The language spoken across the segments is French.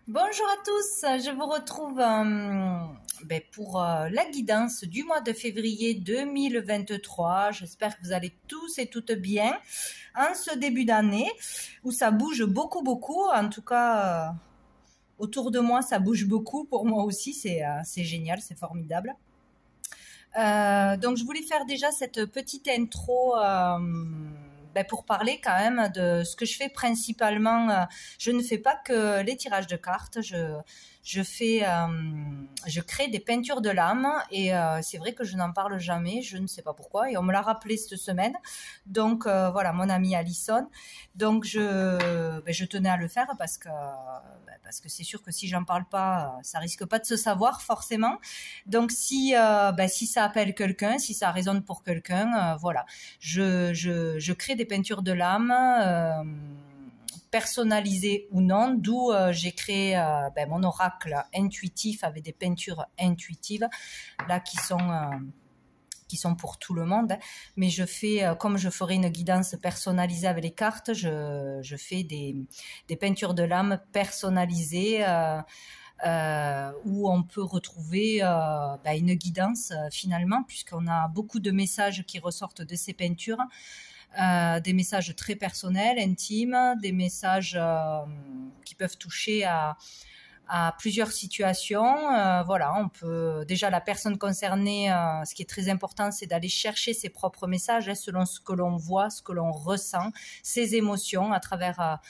Bonjour à tous, je vous retrouve pour la guidance du mois de février 2023. J'espère que vous allez tous et toutes bien en ce début d'année où ça bouge beaucoup. En tout cas, autour de moi, ça bouge beaucoup. Pour moi aussi, c'est génial, c'est formidable. Donc, je voulais faire déjà cette petite intro pour parler quand même de ce que je fais principalement. Je ne fais pas que les tirages de cartes. Je crée des peintures de l'âme et c'est vrai que je n'en parle jamais. Je ne sais pas pourquoi et on me l'a rappelé cette semaine. Donc voilà, mon amie Alison. Donc je tenais à le faire parce que c'est sûr que si j'en parle pas, ça risque pas de se savoir forcément. Donc si ça appelle quelqu'un, si ça résonne pour quelqu'un, voilà, je crée des peintures de l'âme. Personnalisées ou non, d'où j'ai créé mon oracle intuitif avec des peintures intuitives là qui sont pour tout le monde, mais je fais comme je ferais une guidance personnalisée avec les cartes, je fais des peintures de l'âme personnalisées où on peut retrouver une guidance finalement, puisqu'on a beaucoup de messages qui ressortent de ces peintures. Des messages très personnels, intimes, des messages qui peuvent toucher à plusieurs situations. Voilà, on peut déjà la personne concernée, ce qui est très important, c'est d'aller chercher ses propres messages selon ce que l'on voit, ce que l'on ressent, ses émotions à travers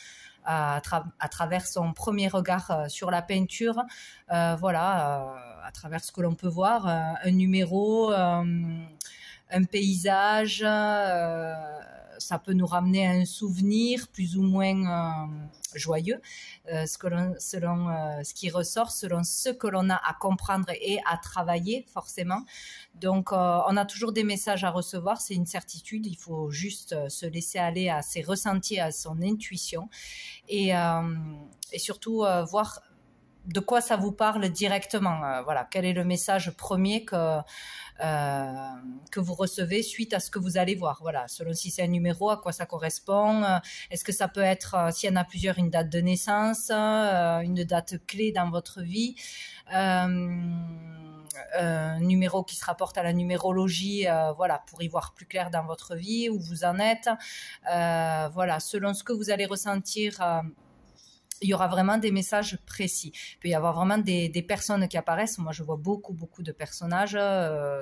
son premier regard sur la peinture, à travers ce que l'on peut voir, un numéro, un paysage, ça peut nous ramener à un souvenir plus ou moins joyeux, selon ce qui ressort, selon ce que l'on a à comprendre et à travailler forcément. Donc on a toujours des messages à recevoir, c'est une certitude, il faut juste se laisser aller à ses ressentis, à son intuition et surtout voir de quoi ça vous parle directement. Voilà, quel est le message premier que vous recevez suite à ce que vous allez voir. Voilà, selon si c'est un numéro, à quoi ça correspond. Est-ce que ça peut être, s'il y en a plusieurs, une date de naissance, une date clé dans votre vie, un numéro qui se rapporte à la numérologie, pour y voir plus clair dans votre vie, où vous en êtes. Selon ce que vous allez ressentir, il y aura vraiment des messages précis. Il peut y avoir vraiment des personnes qui apparaissent. Moi, je vois beaucoup de personnages,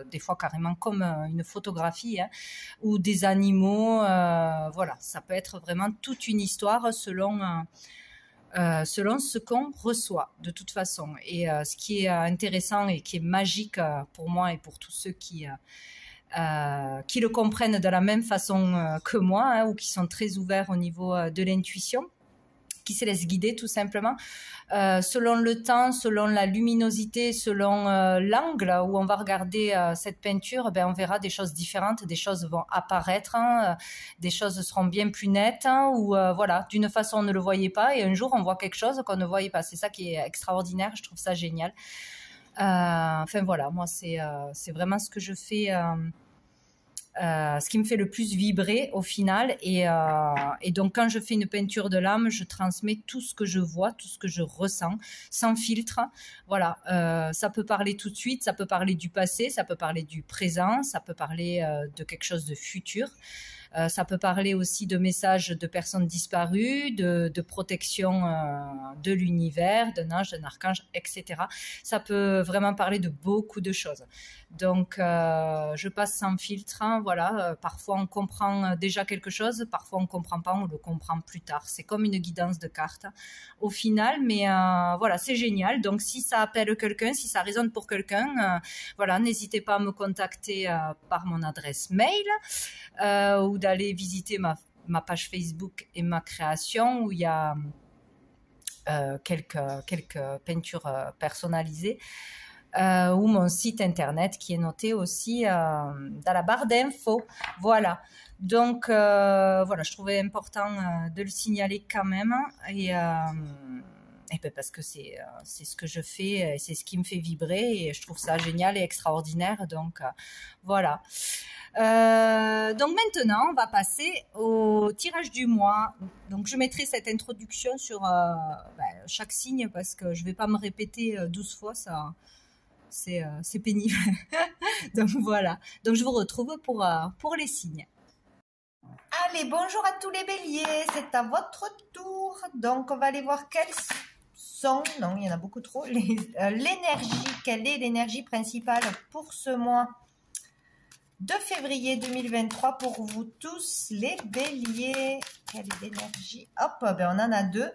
des fois carrément comme une photographie, ou des animaux. Ça peut être vraiment toute une histoire selon ce qu'on reçoit de toute façon. Et ce qui est intéressant et qui est magique pour moi et pour tous ceux qui le comprennent de la même façon que moi, ou qui sont très ouverts au niveau de l'intuition, qui se laisse guider tout simplement, selon le temps, selon la luminosité, selon l'angle où on va regarder cette peinture, on verra des choses différentes, des choses vont apparaître, des choses seront bien plus nettes, ou d'une façon on ne le voyait pas et un jour on voit quelque chose qu'on ne voyait pas. C'est ça qui est extraordinaire, je trouve ça génial. Moi c'est vraiment ce que je fais, ce qui me fait le plus vibrer au final, et donc quand je fais une peinture de l'âme, je transmets tout ce que je vois, tout ce que je ressens, sans filtre. Voilà, ça peut parler tout de suite, ça peut parler du passé, ça peut parler du présent, ça peut parler de quelque chose de futur. Ça peut parler aussi de messages de personnes disparues, de protection de l'univers, d'un ange, d'un archange, etc. Ça peut vraiment parler de beaucoup de choses. Donc, je passe sans filtre. Parfois, on comprend déjà quelque chose, parfois, on ne comprend pas, on le comprend plus tard. C'est comme une guidance de cartes au final, mais c'est génial. Donc, si ça appelle quelqu'un, si ça résonne pour quelqu'un, n'hésitez pas à me contacter par mon adresse mail ou d'aller visiter ma page Facebook et ma création, où il y a quelques peintures personnalisées, ou mon site internet qui est noté aussi dans la barre d'infos. Voilà. Donc je trouvais important de le signaler quand même, Et ben parce que c'est ce que je fais, c'est ce qui me fait vibrer et je trouve ça génial et extraordinaire. Donc voilà. Donc maintenant, on va passer au tirage du mois. Donc je mettrai cette introduction sur chaque signe parce que je vais pas me répéter 12 fois, ça c'est pénible. Donc voilà. Donc je vous retrouve pour les signes. Allez, bonjour à tous les béliers, c'est à votre tour. Donc on va aller voir quels sont, non il y en a beaucoup trop, l'énergie, quelle est l'énergie principale pour ce mois de février 2023 pour vous tous les béliers. Quelle est l'énergie? Hop, ben on en a deux.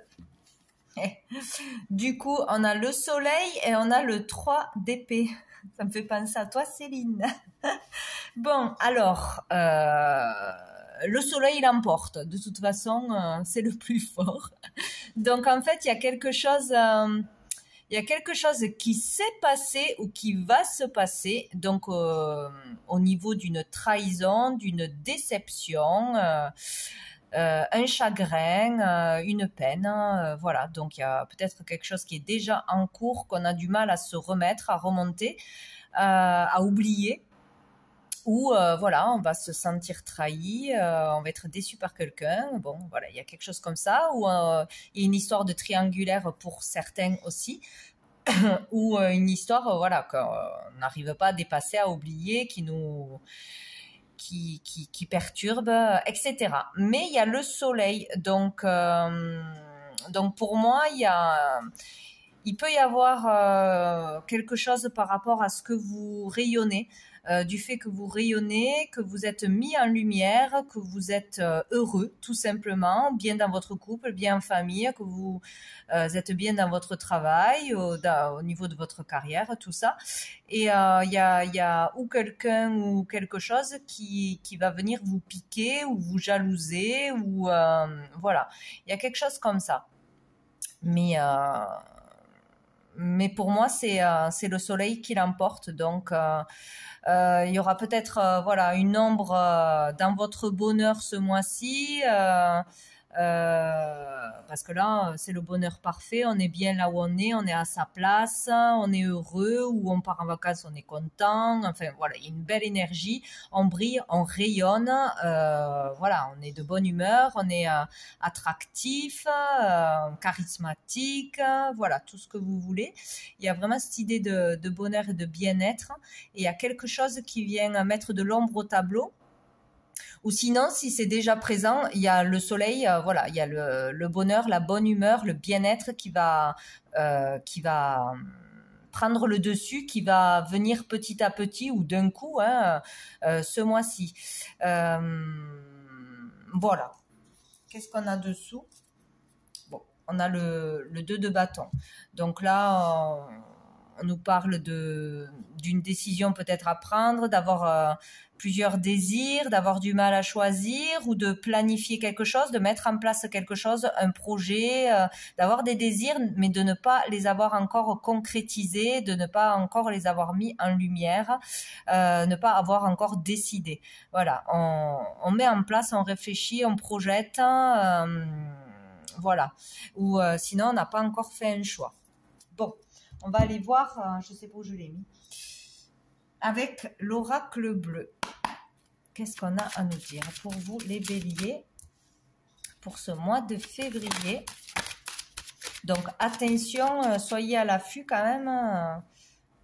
Du coup, on a le soleil et on a le 3 d'épée. Ça me fait penser à toi, Céline. Bon, alors, le soleil l'emporte. De toute façon, c'est le plus fort. Donc, en fait, il y a quelque chose... il y a quelque chose qui s'est passé ou qui va se passer, donc au niveau d'une trahison, d'une déception, un chagrin, une peine, voilà. Donc il y a peut-être quelque chose qui est déjà en cours, qu'on a du mal à se remettre, à remonter, à oublier. Ou voilà, on va se sentir trahi, on va être déçu par quelqu'un. Bon, voilà, il y a quelque chose comme ça. Ou il y a une histoire de triangulaire pour certains aussi. Ou une histoire, voilà, qu'on n'arrive pas à dépasser, à oublier, qui perturbe, etc. Mais il y a le soleil. Donc pour moi, il peut y avoir quelque chose par rapport à ce que vous rayonnez, du fait que vous rayonnez, que vous êtes mis en lumière, que vous êtes heureux, tout simplement, bien dans votre couple, bien en famille, que vous êtes bien dans votre travail, au niveau de votre carrière, tout ça. Et il y a ou quelqu'un ou quelque chose qui va venir vous piquer ou vous jalouser, ou voilà. Il y a quelque chose comme ça. Mais pour moi, c'est le soleil qui l'emporte. Donc, il y aura peut-être voilà, une ombre dans votre bonheur ce mois-ci. Parce que là, c'est le bonheur parfait. On est bien là où on est à sa place, on est heureux, ou on part en vacances, on est content. Enfin, voilà, il y a une belle énergie. On brille, on rayonne. Voilà, on est de bonne humeur, on est attractif, charismatique. Voilà, tout ce que vous voulez. Il y a vraiment cette idée de bonheur et de bien-être. Et il y a quelque chose qui vient mettre de l'ombre au tableau. Ou sinon, si c'est déjà présent, il y a le soleil, voilà, il y a le bonheur, la bonne humeur, le bien-être qui va prendre le dessus, qui va venir petit à petit ou d'un coup, hein, ce mois-ci. Voilà. Qu'est-ce qu'on a dessous? Bon, on a le 2 de bâton. Donc là, on nous parle d'une décision peut-être à prendre, d'avoir plusieurs désirs, d'avoir du mal à choisir, ou de planifier quelque chose, de mettre en place quelque chose, un projet, d'avoir des désirs, mais de ne pas les avoir encore concrétisés, de ne pas encore les avoir mis en lumière, ne pas avoir encore décidé. Voilà, on met en place, on réfléchit, on projette, voilà. Ou sinon, on n'a pas encore fait un choix. Bon, on va aller voir, je ne sais pas où je l'ai mis, avec l'oracle bleu. Qu'est-ce qu'on a à nous dire pour vous, les béliers, pour ce mois de février? Donc, attention, soyez à l'affût quand même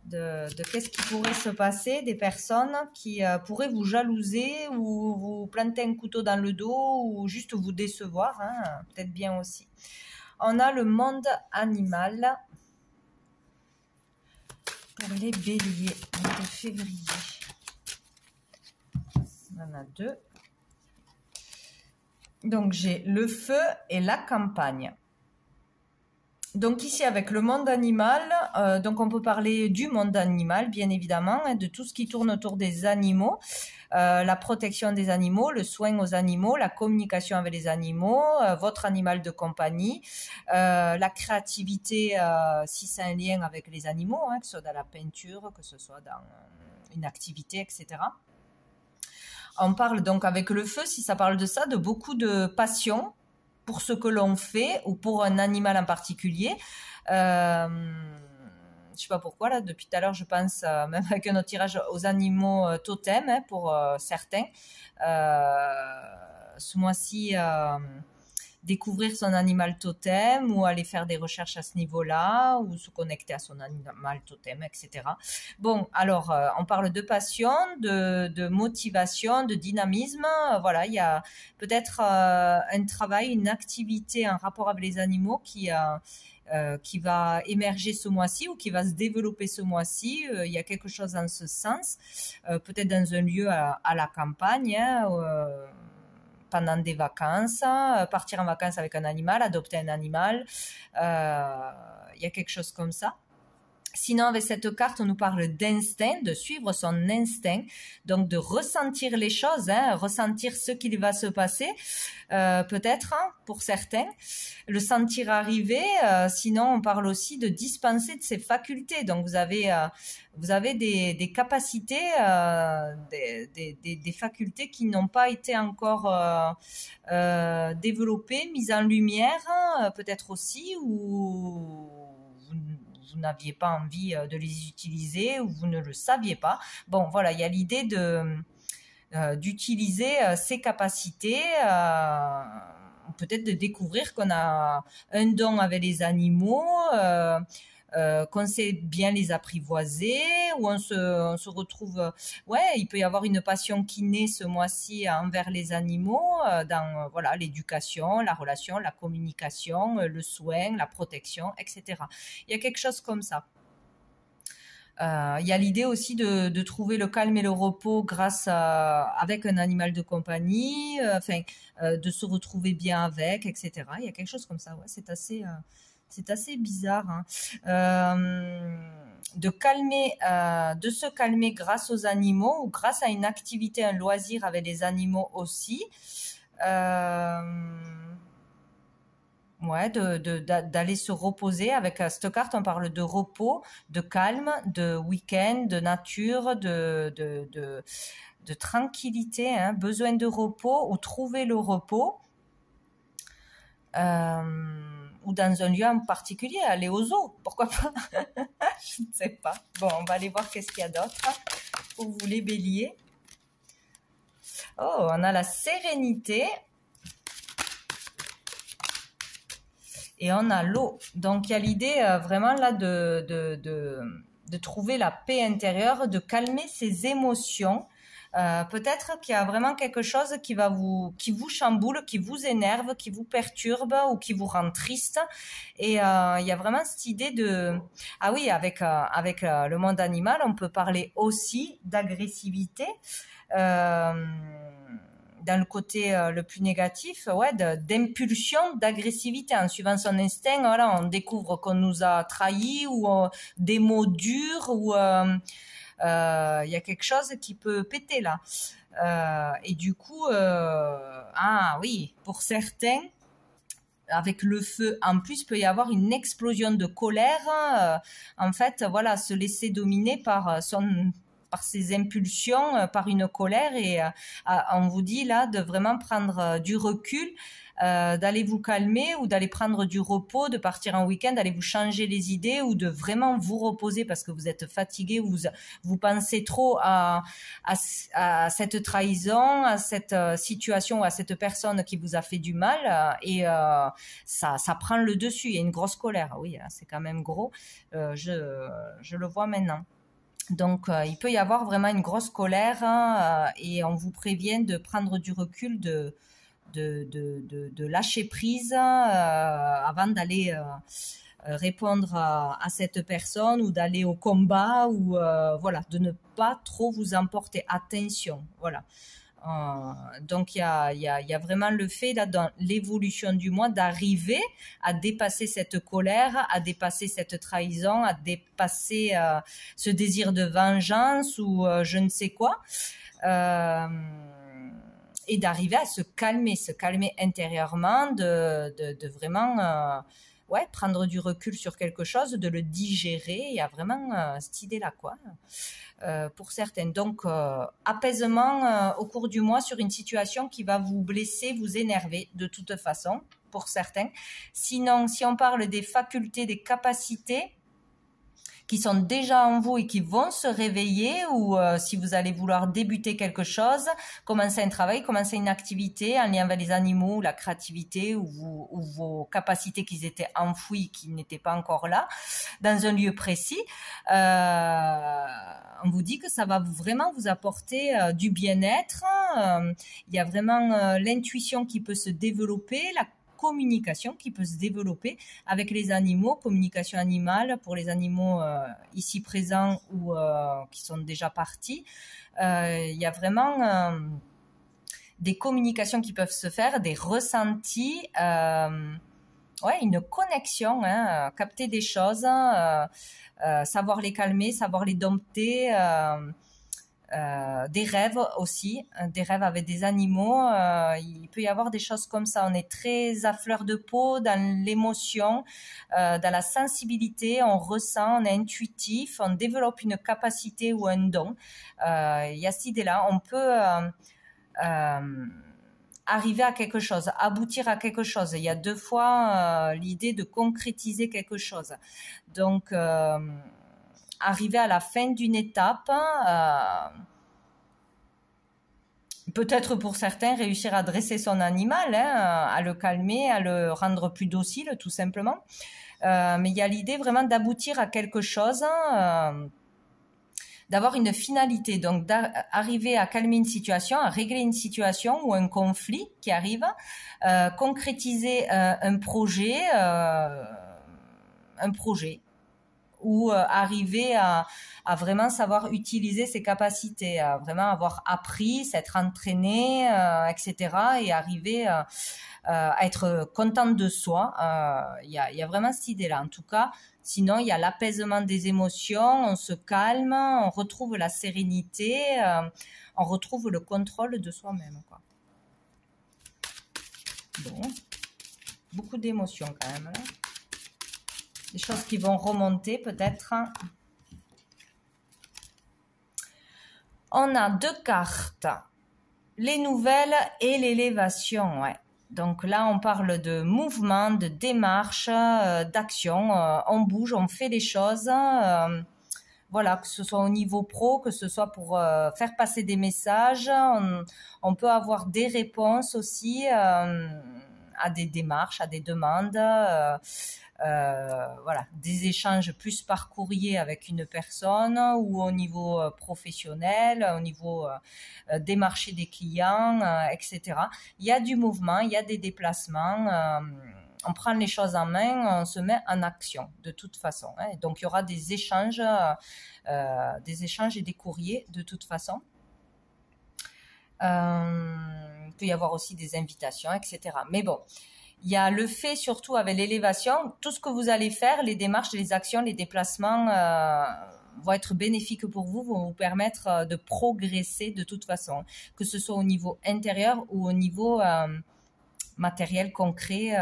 de qu'est-ce qui pourrait se passer, des personnes qui pourraient vous jalouser ou vous planter un couteau dans le dos ou juste vous décevoir, hein, peut-être bien aussi. On a le monde animal pour les béliers de février. On en a deux. Donc, j'ai le feu et la campagne. Donc ici, avec le monde animal, donc on peut parler du monde animal, bien évidemment, hein, de tout ce qui tourne autour des animaux, la protection des animaux, le soin aux animaux, la communication avec les animaux, votre animal de compagnie, la créativité, si c'est un lien avec les animaux, hein, que ce soit dans la peinture, que ce soit dans une activité, etc. On parle donc avec le feu, si ça parle de ça, de beaucoup de passion, pour ce que l'on fait ou pour un animal en particulier. Je sais pas pourquoi, là, depuis tout à l'heure, je pense, même avec un autre tirage, aux animaux totems, hein, pour certains. Ce mois-ci, découvrir son animal totem ou aller faire des recherches à ce niveau-là ou se connecter à son animal totem, etc. Bon, alors, on parle de passion, de motivation, de dynamisme. Voilà, il y a peut-être un travail, une activité, un rapport avec les animaux qui va émerger ce mois-ci ou qui va se développer ce mois-ci. Il y a quelque chose en ce sens, peut-être dans un lieu à la campagne, hein, pendant des vacances, partir en vacances avec un animal, adopter un animal, il y a quelque chose comme ça. Sinon, avec cette carte, on nous parle d'instinct, de suivre son instinct, donc de ressentir les choses, hein, ressentir ce qu'il va se passer, peut-être hein, pour certains, le sentir arriver. Sinon, on parle aussi de dispenser de ses facultés. Donc, vous avez des capacités, des facultés qui n'ont pas été encore développées, mises en lumière, peut-être aussi, ou vous n'aviez pas envie de les utiliser ou vous ne le saviez pas. Bon, voilà, il y a l'idée d'utiliser ces capacités, peut-être de découvrir qu'on a un don avec les animaux, qu'on sait bien les apprivoiser, où on se retrouve, ouais, il peut y avoir une passion qui naît ce mois-ci envers les animaux, dans voilà l'éducation, la relation, la communication, le soin, la protection, etc. Il y a quelque chose comme ça. Il y a l'idée aussi de trouver le calme et le repos grâce avec un animal de compagnie, de se retrouver bien avec, etc. Il y a quelque chose comme ça, ouais, c'est assez bizarre, hein. De se calmer grâce aux animaux ou grâce à une activité, un loisir avec les animaux aussi. Ouais, d'aller se reposer. Avec cette carte, on parle de repos, de calme, de week-end, de nature, de tranquillité, hein, besoin de repos ou trouver le repos. Ou dans un lieu en particulier, aller au zoo, pourquoi pas. Je ne sais pas. Bon, on va aller voir qu'est-ce qu'il y a d'autre pour vous les béliers. Oh, on a la sérénité. Et on a l'eau. Donc, il y a l'idée vraiment là de trouver la paix intérieure, de calmer ses émotions. Peut-être qu'il y a vraiment quelque chose qui vous chamboule, qui vous énerve, qui vous perturbe ou qui vous rend triste. Et il y a vraiment cette idée ah oui, avec le monde animal, on peut parler aussi d'agressivité. Dans le côté le plus négatif, ouais, d'impulsion, d'agressivité. En suivant son instinct, voilà, on découvre qu'on nous a trahis ou des mots durs ou il y a quelque chose qui peut péter là. Et du coup, ah oui, pour certains, avec le feu en plus, peut y avoir une explosion de colère. En fait, voilà, se laisser dominer par ses impulsions, par une colère, et on vous dit là de vraiment prendre du recul, d'aller vous calmer ou d'aller prendre du repos, de partir en week-end, d'aller vous changer les idées ou de vraiment vous reposer parce que vous êtes fatigué, vous pensez trop à cette trahison, à cette situation, à cette personne qui vous a fait du mal, et ça prend le dessus. Il y a une grosse colère, oui, c'est quand même gros, je le vois maintenant. Donc, il peut y avoir vraiment une grosse colère, hein, et on vous prévient de prendre du recul, de lâcher prise avant d'aller répondre à cette personne ou d'aller au combat ou voilà, de ne pas trop vous emporter. Attention, voilà. Donc il y a vraiment le fait là, dans l'évolution du mois, d'arriver à dépasser cette colère, à dépasser cette trahison, à dépasser ce désir de vengeance ou je ne sais quoi, et d'arriver à se calmer intérieurement, de vraiment ouais, prendre du recul sur quelque chose, de le digérer. Il y a vraiment cette idée-là, quoi, pour certaines. Donc, apaisement au cours du mois sur une situation qui va vous blesser, vous énerver de toute façon, pour certains. Sinon, si on parle des facultés, des capacités qui sont déjà en vous et qui vont se réveiller, ou si vous allez vouloir débuter quelque chose, commencer un travail, commencer une activité en lien avec les animaux, la créativité ou vos capacités qui étaient enfouies, qui n'étaient pas encore là, dans un lieu précis, on vous dit que ça va vraiment vous apporter du bien-être. Il y a vraiment l'intuition qui peut se développer, la communication qui peut se développer avec les animaux, communication animale pour les animaux ici présents ou qui sont déjà partis. Il y a vraiment des communications qui peuvent se faire, des ressentis, ouais, une connexion, hein, capter des choses, savoir les calmer, savoir les dompter, des rêves aussi, des rêves avec des animaux. Il peut y avoir des choses comme ça. On est très à fleur de peau dans l'émotion, dans la sensibilité. On ressent, on est intuitif, on développe une capacité ou un don. Il y a cette idée-là. On peut arriver à quelque chose, aboutir à quelque chose. Il y a deux fois l'idée de concrétiser quelque chose. Donc, arriver à la fin d'une étape, peut-être pour certains réussir à dresser son animal, hein, à le calmer, à le rendre plus docile tout simplement. Mais il y a l'idée vraiment d'aboutir à quelque chose, d'avoir une finalité, donc d'arriver à calmer une situation, à régler une situation ou un conflit qui arrive, concrétiser un projet, ou arriver à vraiment savoir utiliser ses capacités, à vraiment avoir appris, s'être entraîné, etc. et arriver à être contente de soi. Il y a vraiment cette idée-là. En tout cas, sinon, il y a l'apaisement des émotions, on se calme, on retrouve la sérénité, on retrouve le contrôle de soi-même, quoi. Bon, beaucoup d'émotions quand même, là. Des choses qui vont remonter peut-être. On a deux cartes, les nouvelles et l'élévation. Ouais. Donc là, on parle de mouvement, de démarche, d'action. On bouge, on fait des choses. Voilà, que ce soit au niveau pro, que ce soit pour faire passer des messages. On peut avoir des réponses aussi à des démarches, à des demandes. Voilà, des échanges plus par courrier avec une personne ou au niveau professionnel, au niveau des marchés des clients, etc. Il y a du mouvement, il y a des déplacements. On prend les choses en main, on se met en action de toute façon. Hein. Donc il y aura des échanges et des courriers de toute façon. Il peut y avoir aussi des invitations, etc. Mais bon. Il y a le fait surtout avec l'élévation, tout ce que vous allez faire, les démarches, les actions, les déplacements vont être bénéfiques pour vous, vont vous permettre de progresser de toute façon, que ce soit au niveau intérieur ou au niveau matériel concret.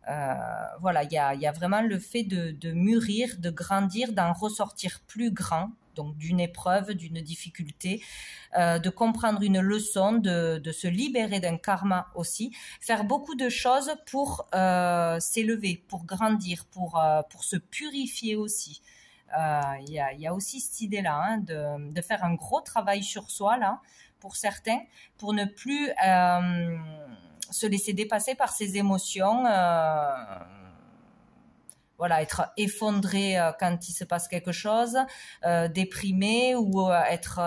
Voilà, il y a vraiment le fait de mûrir, de grandir, d'en ressortir plus grand. Donc d'une épreuve, d'une difficulté, de comprendre une leçon, de se libérer d'un karma aussi, faire beaucoup de choses pour s'élever, pour grandir, pour se purifier aussi. Il y a aussi cette idée-là, hein, de faire un gros travail sur soi, là, pour certains, pour ne plus se laisser dépasser par ses émotions, voilà, être effondré quand il se passe quelque chose, déprimé ou être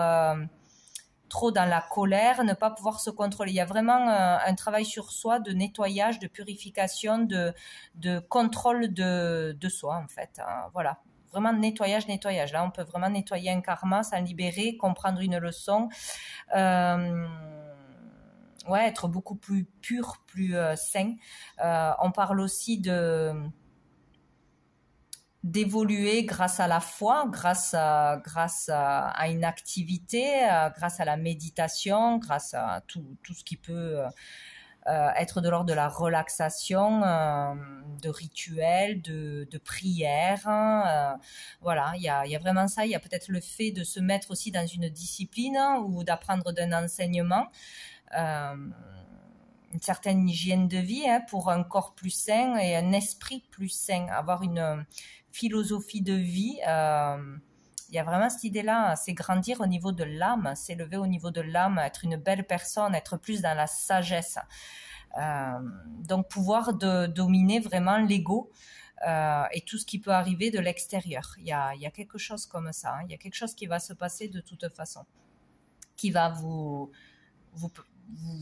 trop dans la colère, ne pas pouvoir se contrôler. Il y a vraiment un travail sur soi de nettoyage, de purification, de contrôle de soi en fait. Hein, voilà, vraiment nettoyage. Là, on peut vraiment nettoyer un karma, s'en libérer, comprendre une leçon. Ouais, être beaucoup plus pur, plus sain. On parle aussi d'évoluer grâce à la foi, grâce à une activité, grâce à la méditation, grâce à tout ce qui peut être de l'ordre de la relaxation, de rituels, de prières. Voilà, il y a vraiment ça. Il y a peut-être le fait de se mettre aussi dans une discipline ou d'apprendre d'un enseignement. Une certaine hygiène de vie pour un corps plus sain et un esprit plus sain, avoir une philosophie de vie. Il y a vraiment cette idée-là, c'est grandir au niveau de l'âme, s'élever au niveau de l'âme, être une belle personne, être plus dans la sagesse. Donc pouvoir dominer vraiment l'ego et tout ce qui peut arriver de l'extérieur. Il y a quelque chose comme ça, il y a quelque chose qui va se passer de toute façon, qui va vous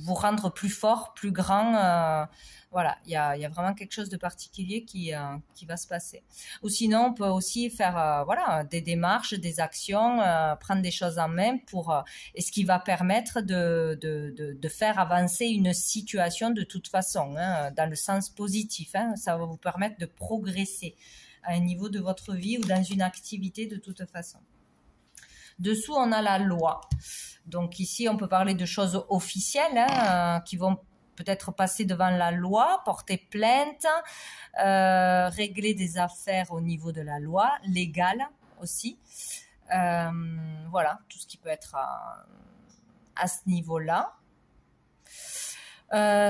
rendre plus fort, plus grand. Voilà, il y a vraiment quelque chose de particulier qui va se passer. Ou sinon, on peut aussi faire voilà, des démarches, des actions, prendre des choses en main et ce qui va permettre de faire avancer une situation de toute façon, dans le sens positif. Ça va vous permettre de progresser à un niveau de votre vie ou dans une activité de toute façon. Dessous, on a la loi. Donc ici, on peut parler de choses officielles qui vont peut-être passer devant la loi, porter plainte, régler des affaires au niveau de la loi, légale aussi. Voilà, tout ce qui peut être à ce niveau-là.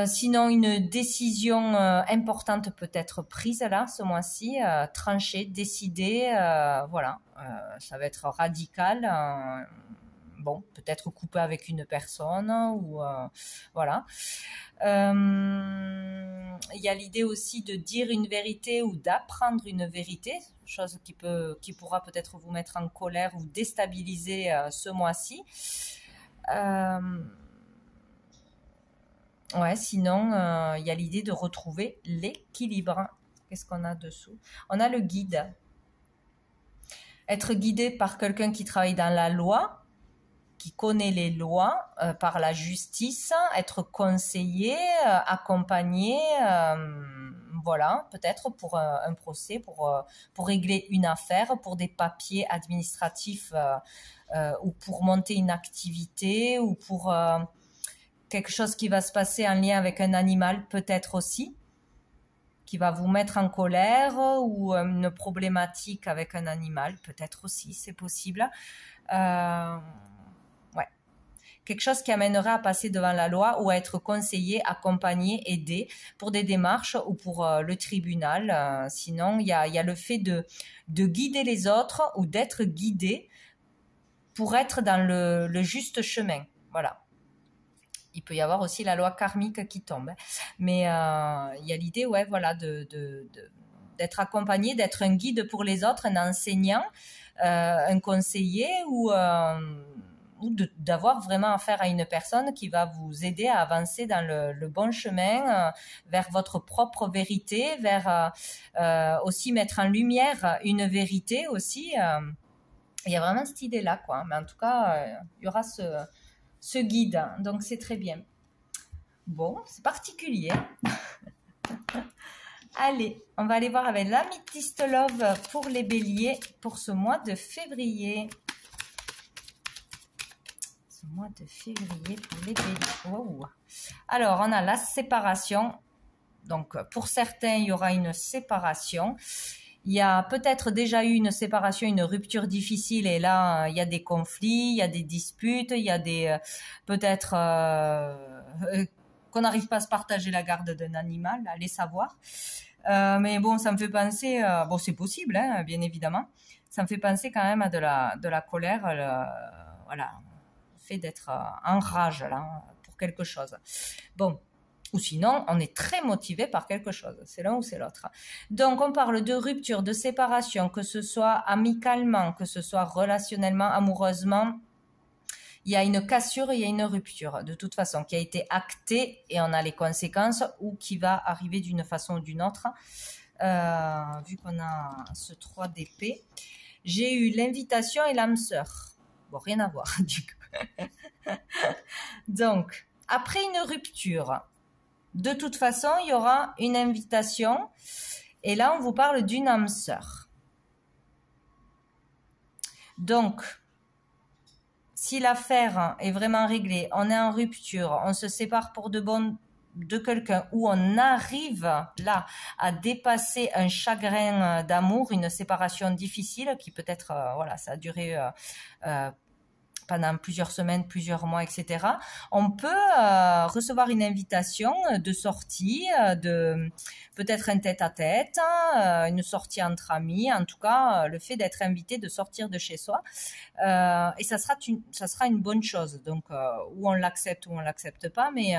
Sinon, une décision importante peut être prise là, ce mois-ci, trancher, décider, voilà, ça va être radical. Bon, peut-être couper avec une personne ou voilà. Il y a l'idée aussi de dire une vérité ou d'apprendre une vérité, chose qui pourra peut-être vous mettre en colère ou déstabiliser ce mois-ci. Ouais, sinon, il y a l'idée de retrouver l'équilibre. Qu'est-ce qu'on a dessous? On a le guide. Être guidé par quelqu'un qui travaille dans la loi, qui connaît les lois, par la justice, être conseillé, accompagné, voilà, peut-être pour un procès, pour régler une affaire, pour des papiers administratifs ou pour monter une activité ou pour quelque chose qui va se passer en lien avec un animal peut-être aussi, qui va vous mettre en colère ou une problématique avec un animal peut-être aussi, c'est possible. Ouais. Quelque chose qui amènerait à passer devant la loi ou à être conseillé, accompagné, aidé pour des démarches ou pour le tribunal. Sinon, il y a le fait de guider les autres ou d'être guidé pour être dans le juste chemin. Voilà. Il peut y avoir aussi la loi karmique qui tombe. Mais il y a l'idée, ouais, voilà, d'être accompagné, d'être un guide pour les autres, un enseignant, un conseiller ou d'avoir vraiment affaire à une personne qui va vous aider à avancer dans le bon chemin, vers votre propre vérité, vers aussi mettre en lumière une vérité aussi. Il y a vraiment cette idée-là, quoi. Mais en tout cas, il y aura ce guide, donc c'est très bien. Bon, c'est particulier. Allez, on va aller voir avec l'Amethyst Love pour les béliers pour ce mois de février. Ce mois de février pour les béliers. Wow. Alors, on a la séparation. Donc, pour certains, il y aura une séparation. Il y a peut-être déjà eu une séparation, une rupture difficile et là, il y a des conflits, il y a des disputes, il y a des peut-être qu'on n'arrive pas à se partager la garde d'un animal, allez savoir. Mais bon, ça me fait penser, bon c'est possible, hein, bien évidemment, ça me fait penser quand même à de la colère, voilà, le fait d'être en rage là, pour quelque chose. Bon. Ou sinon, on est très motivé par quelque chose. C'est l'un ou c'est l'autre. Donc, on parle de rupture, de séparation, que ce soit amicalement, que ce soit relationnellement, amoureusement. Il y a une cassure, il y a une rupture, de toute façon, qui a été actée et on a les conséquences ou qui va arriver d'une façon ou d'une autre. Vu qu'on a ce 3 d'épée. J'ai eu l'invitation et l'âme sœur. Bon, rien à voir, du coup. Donc, après une rupture, de toute façon, il y aura une invitation. Et là, on vous parle d'une âme sœur. Donc, si l'affaire est vraiment réglée, on est en rupture, on se sépare pour de bon de quelqu'un où on arrive là à dépasser un chagrin d'amour, une séparation difficile qui peut-être, voilà, ça a duré pendant plusieurs semaines, plusieurs mois, etc. On peut recevoir une invitation de sortie, de peut-être un tête-à-tête, une sortie entre amis, en tout cas le fait d'être invité, de sortir de chez soi, et ça sera une bonne chose. Donc ou on l'accepte ou on l'accepte pas, mais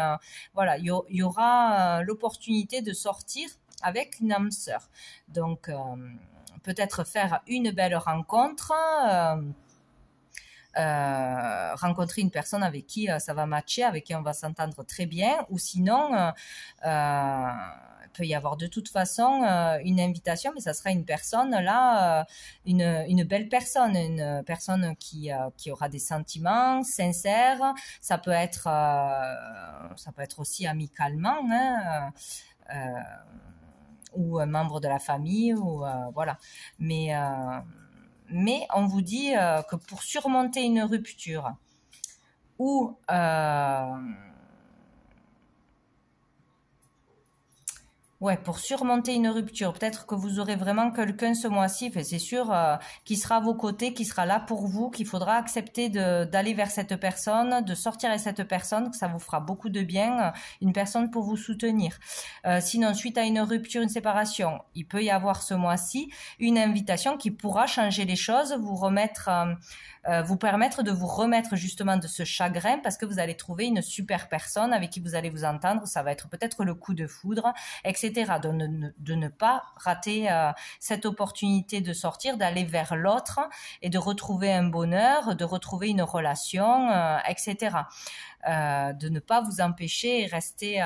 voilà, il y aura l'opportunité de sortir avec une âme sœur. Donc peut-être faire une belle rencontre. Rencontrer une personne avec qui ça va matcher, avec qui on va s'entendre très bien, ou sinon il peut y avoir de toute façon une invitation, mais ça sera une personne là, une belle personne, une personne qui aura des sentiments sincères. Ça peut être aussi amicalement, hein, ou un membre de la famille, ou voilà. Mais on vous dit que pour surmonter une rupture ou pour surmonter une rupture, peut-être que vous aurez vraiment quelqu'un ce mois-ci, c'est sûr, qui sera à vos côtés, qui sera là pour vous, qu'il faudra accepter d'aller vers cette personne, de sortir avec cette personne, que ça vous fera beaucoup de bien, une personne pour vous soutenir. Sinon, suite à une rupture, une séparation, il peut y avoir ce mois-ci une invitation qui pourra changer les choses, vous permettre de vous remettre justement de ce chagrin, parce que vous allez trouver une super personne avec qui vous allez vous entendre, ça va être peut-être le coup de foudre, etc. De ne pas rater cette opportunité de sortir, d'aller vers l'autre et de retrouver un bonheur, de retrouver une relation, etc. De ne pas vous empêcher et rester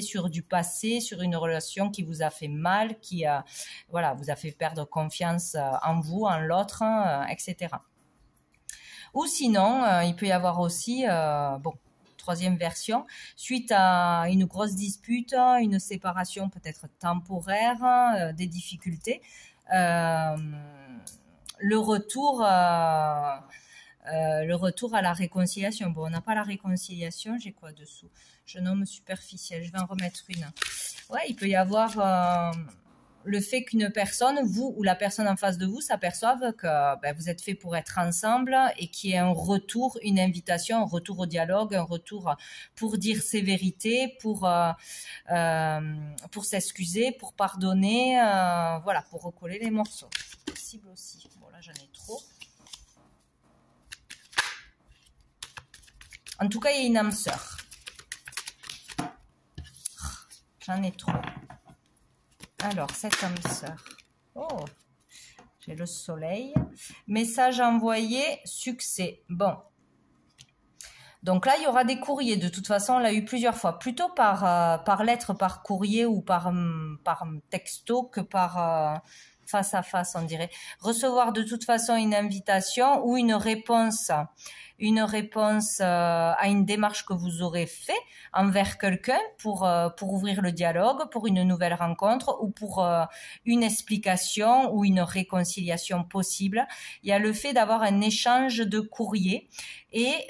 sur du passé, sur une relation qui vous a fait mal, qui vous a fait perdre confiance en vous, en l'autre, etc. Ou sinon, il peut y avoir aussi, troisième version, suite à une grosse dispute, une séparation peut-être temporaire, des difficultés, le retour à la réconciliation. Bon, on n'a pas la réconciliation, j'ai quoi dessous? Jeune homme superficiel, je vais en remettre une. Ouais, il peut y avoir le fait qu'une personne, vous ou la personne en face de vous, s'aperçoive que vous êtes fait pour être ensemble et qu'il y ait un retour, une invitation, un retour au dialogue, un retour pour dire ses vérités, pour s'excuser, pour pardonner, pour recoller les morceaux. C'est possible aussi. Bon, là, j'en ai trop. En tout cas, il y a une âme sœur. J'en ai trop. Alors, cette âme sœur. Oh, j'ai le soleil. Message envoyé, succès. Bon. Donc là, il y aura des courriers. De toute façon, on l'a eu plusieurs fois. Plutôt par lettre, par courrier ou par texto que par face à face, on dirait. Recevoir de toute façon une invitation ou une réponse à une démarche que vous aurez fait envers quelqu'un pour ouvrir le dialogue, pour une nouvelle rencontre ou pour une explication ou une réconciliation possible. Il y a le fait d'avoir un échange de courrier et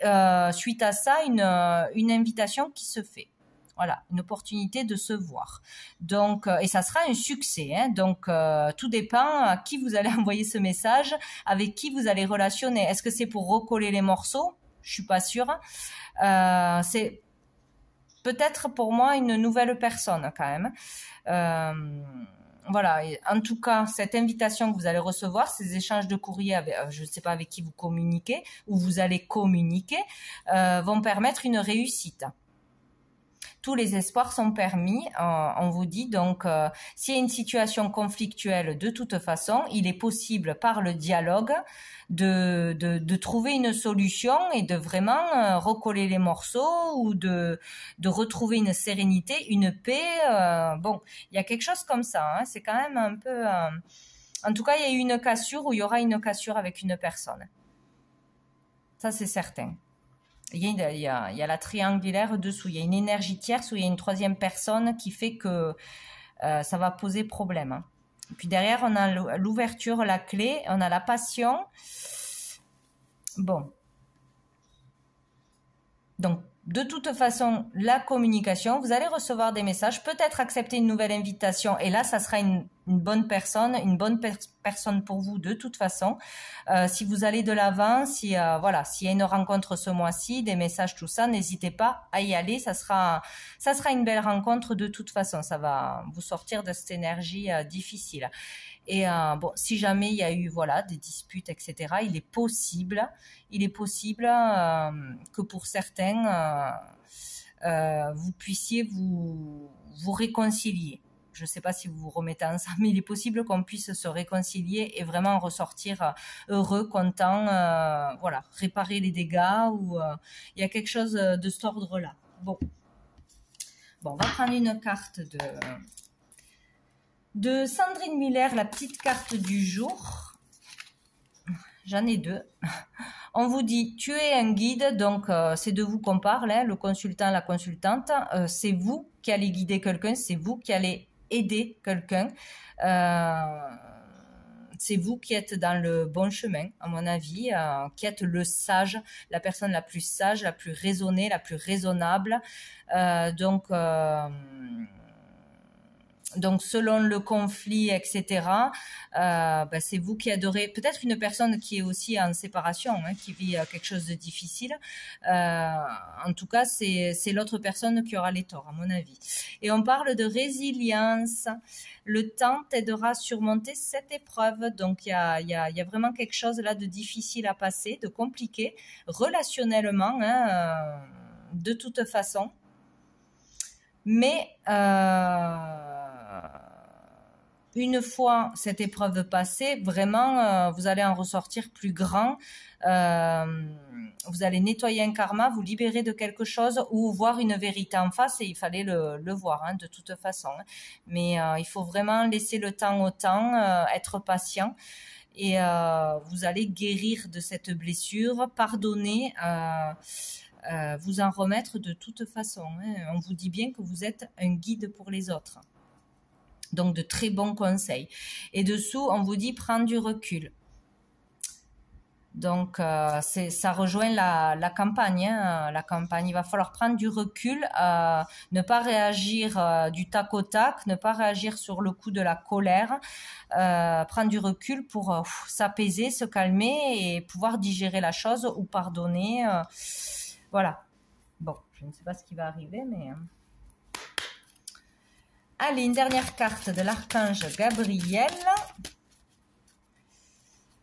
suite à ça, une invitation qui se fait. Voilà, une opportunité de se voir. Donc, et ça sera un succès. Hein. Donc, tout dépend à qui vous allez envoyer ce message, avec qui vous allez relationner. Est-ce que c'est pour recoller les morceaux? Je suis pas sûre. C'est peut-être pour moi une nouvelle personne quand même. Voilà. Et en tout cas, cette invitation que vous allez recevoir, ces échanges de courrier, je ne sais pas avec qui vous communiquez ou vous allez communiquer, vont permettre une réussite. Tous les espoirs sont permis, on vous dit. Donc, s'il y a une situation conflictuelle, de toute façon, il est possible par le dialogue de trouver une solution et de vraiment recoller les morceaux ou de retrouver une sérénité, une paix. Bon, il y a quelque chose comme ça. Hein, c'est quand même un peu... En tout cas, il y a eu une cassure ou il y aura une cassure avec une personne. Ça, c'est certain. Il y a la triangulaire dessous. Il y a une énergie tierce ou il y a une troisième personne qui fait que ça va poser problème. Et puis derrière, on a l'ouverture, la clé, on a la passion. Bon. Donc, de toute façon, la communication, vous allez recevoir des messages, peut-être accepter une nouvelle invitation, et là, ça sera une bonne personne, personne pour vous de toute façon. Si vous allez de l'avant, voilà, s'il y a une rencontre ce mois-ci, des messages, tout ça, n'hésitez pas à y aller. Ça sera une belle rencontre de toute façon. Ça va vous sortir de cette énergie difficile. Et bon, si jamais il y a eu voilà des disputes, etc., il est possible que pour certains vous puissiez vous réconcilier. Je ne sais pas si vous vous remettez ensemble, mais il est possible qu'on puisse se réconcilier et vraiment ressortir heureux, content, voilà, réparer les dégâts ou il y a quelque chose de cet ordre-là. Bon, on va prendre une carte de Sandrine Miller, la petite carte du jour. J'en ai deux. On vous dit, tu es un guide, donc c'est de vous qu'on parle, hein, le consultant, la consultante. C'est vous qui allez guider quelqu'un, c'est vous qui allez aider quelqu'un. C'est vous qui êtes dans le bon chemin, à mon avis, qui êtes le sage, la personne la plus sage, la plus raisonnée, la plus raisonnable. Donc, selon le conflit, etc., c'est vous qui aiderez peut-être une personne qui est aussi en séparation, hein, qui vit quelque chose de difficile. En tout cas, c'est l'autre personne qui aura les torts, à mon avis. Et on parle de résilience. Le temps t'aidera à surmonter cette épreuve. Donc, il y a vraiment quelque chose là de difficile à passer, de compliqué, relationnellement, hein, de toute façon. Mais une fois cette épreuve passée, vraiment, vous allez en ressortir plus grand. Vous allez nettoyer un karma, vous libérer de quelque chose ou voir une vérité en face, et il fallait le voir, hein, de toute façon. Mais il faut vraiment laisser le temps au temps, être patient. Et vous allez guérir de cette blessure, pardonner, vous en remettre de toute façon. Hein. On vous dit bien que vous êtes un guide pour les autres. Donc, de très bons conseils. Et dessous, on vous dit prendre du recul. Donc, ça rejoint la campagne. Hein. La campagne, il va falloir prendre du recul, ne pas réagir du tac au tac, ne pas réagir sur le coup de la colère, prendre du recul pour s'apaiser, se calmer et pouvoir digérer la chose ou pardonner. Voilà. Bon, je ne sais pas ce qui va arriver, mais... Allez, une dernière carte de l'archange Gabriel.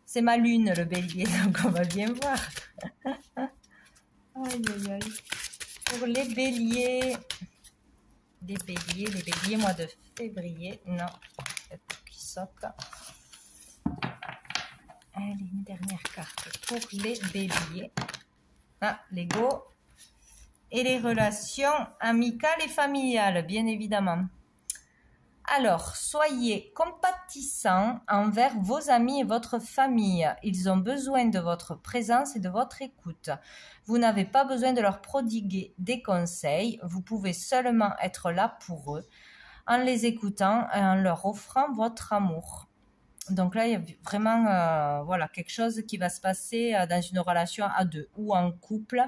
C'est ma lune, le bélier, donc on va bien voir. Aïe, aïe, aïe. Pour les béliers, mois de février. Non, peut-être qu'il saute. Allez, une dernière carte pour les béliers. Ah, l'ego. Et les relations amicales et familiales, bien évidemment. Alors, soyez compatissants envers vos amis et votre famille. Ils ont besoin de votre présence et de votre écoute. Vous n'avez pas besoin de leur prodiguer des conseils. Vous pouvez seulement être là pour eux en les écoutant et en leur offrant votre amour. Donc là, il y a vraiment voilà, quelque chose qui va se passer dans une relation à deux, ou en couple,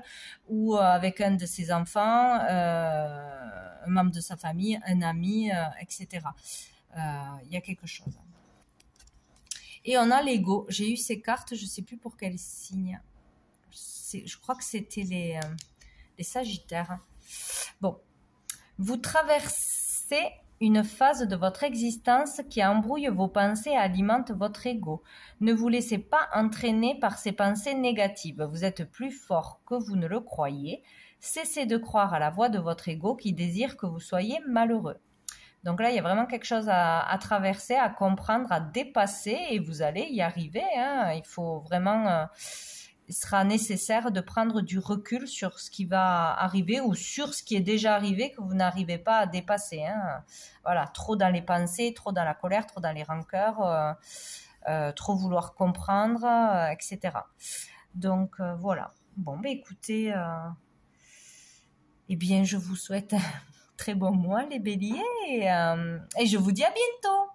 ou avec un de ses enfants, un membre de sa famille, un ami, etc. Il y a quelque chose. Et on a l'ego. J'ai eu ces cartes, je ne sais plus pour quel signe. Je crois que c'était les Sagittaires. Bon, vous traversez une phase de votre existence qui embrouille vos pensées et alimente votre ego. Ne vous laissez pas entraîner par ces pensées négatives. Vous êtes plus fort que vous ne le croyez. Cessez de croire à la voix de votre ego qui désire que vous soyez malheureux. Donc là, il y a vraiment quelque chose à traverser, à comprendre, à dépasser, et vous allez y arriver. Hein. Il faut vraiment... il sera nécessaire de prendre du recul sur ce qui va arriver ou sur ce qui est déjà arrivé que vous n'arrivez pas à dépasser. Hein. Voilà, trop dans les pensées, trop dans la colère, trop dans les rancœurs, trop vouloir comprendre, etc. Donc, voilà. Bon, ben écoutez, eh bien, je vous souhaite un très bon mois, les béliers, et je vous dis à bientôt.